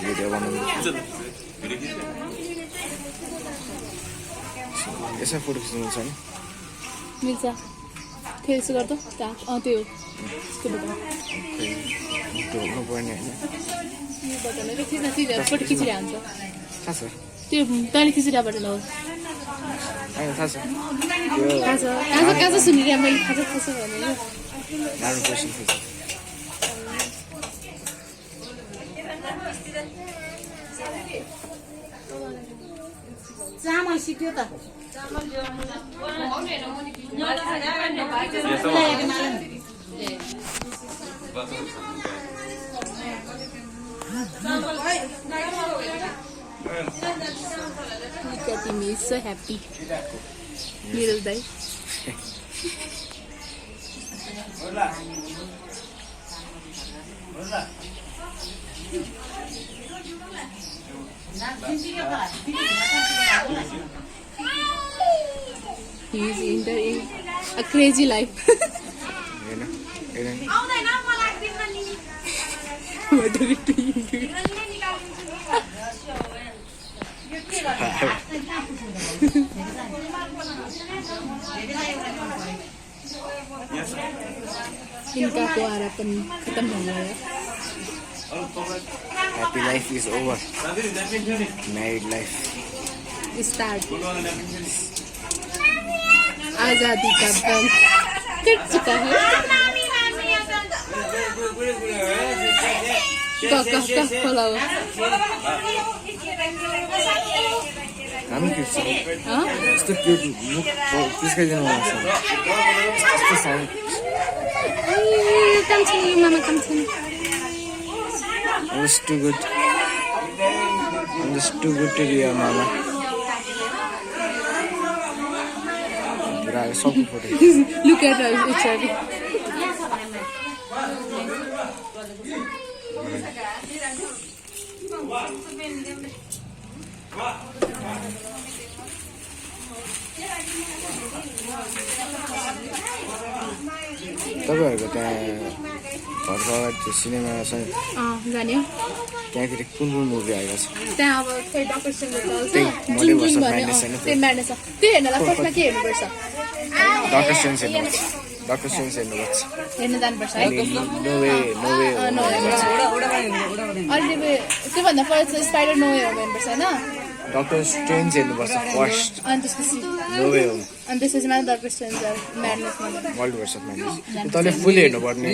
Video बनाउनु यसमा photo खिच्नु मिल्छ नि मिल्छ त्यो यसो गर्दा त्यो यस्तो हुनुपर्ने होइन फोटो खिचिरहेको हुन्छ थाहा छ त्यो तैँले खिचिरहेबाट ल होइन थाहा छ कहाँ छ सुनिरहेँ मैले थाहा छ भने राम्रो क्वेसन थिएछ चामल सिक्यो त Look at him, he's so happy. Little guy. He's in a crazy life. What are you doing? इनका को हरापन खत्म हो गया है Happy life is over. Married life. Start आजादी का बल कट चुका है कह खोला हुआ हामी क्युट छ हाँ यस्तो क्युट मुख पिस्काइदिनु मन लाग्छ यस्तो साउन्ड कम छ नि मामा कम छ नि I'm just too good. I'm just too good to be your mama. Bravo, so good photo. Look at us, each other. तपाईहरुको त्यहाँ घरको अगाडि त्यो सिनेमा छ नि जान्यो त्यहाँतिर कुन मुभी आएको छ त्यहाँ अब खै डक्टर सिंहको चल्छ त्यही जुन मैले जुन वर्ष भन्यो म्याडनेस छैन त्यो म्याडनेस छ त्यो हेर्नलाई फर्स्टमा के हेर्नुपर्छ डक्टर सेन्स हेर्नुपर्छ डक्टर सेन्स हेर्नुपर्छ हेर्न जानुपर्छ है अनि नो वे अहिले त्योभन्दा first spider no way home हेर्नुपर्छ होइन डक्टर स्ट्रेन्ज हेर्नुपर्छ फर्स्ट अनि त्यसपछि नो वे होम अनि त्यसपछि मात्र doctor strange madness multiverse of madness तैँले फुल हेर्नुपर्ने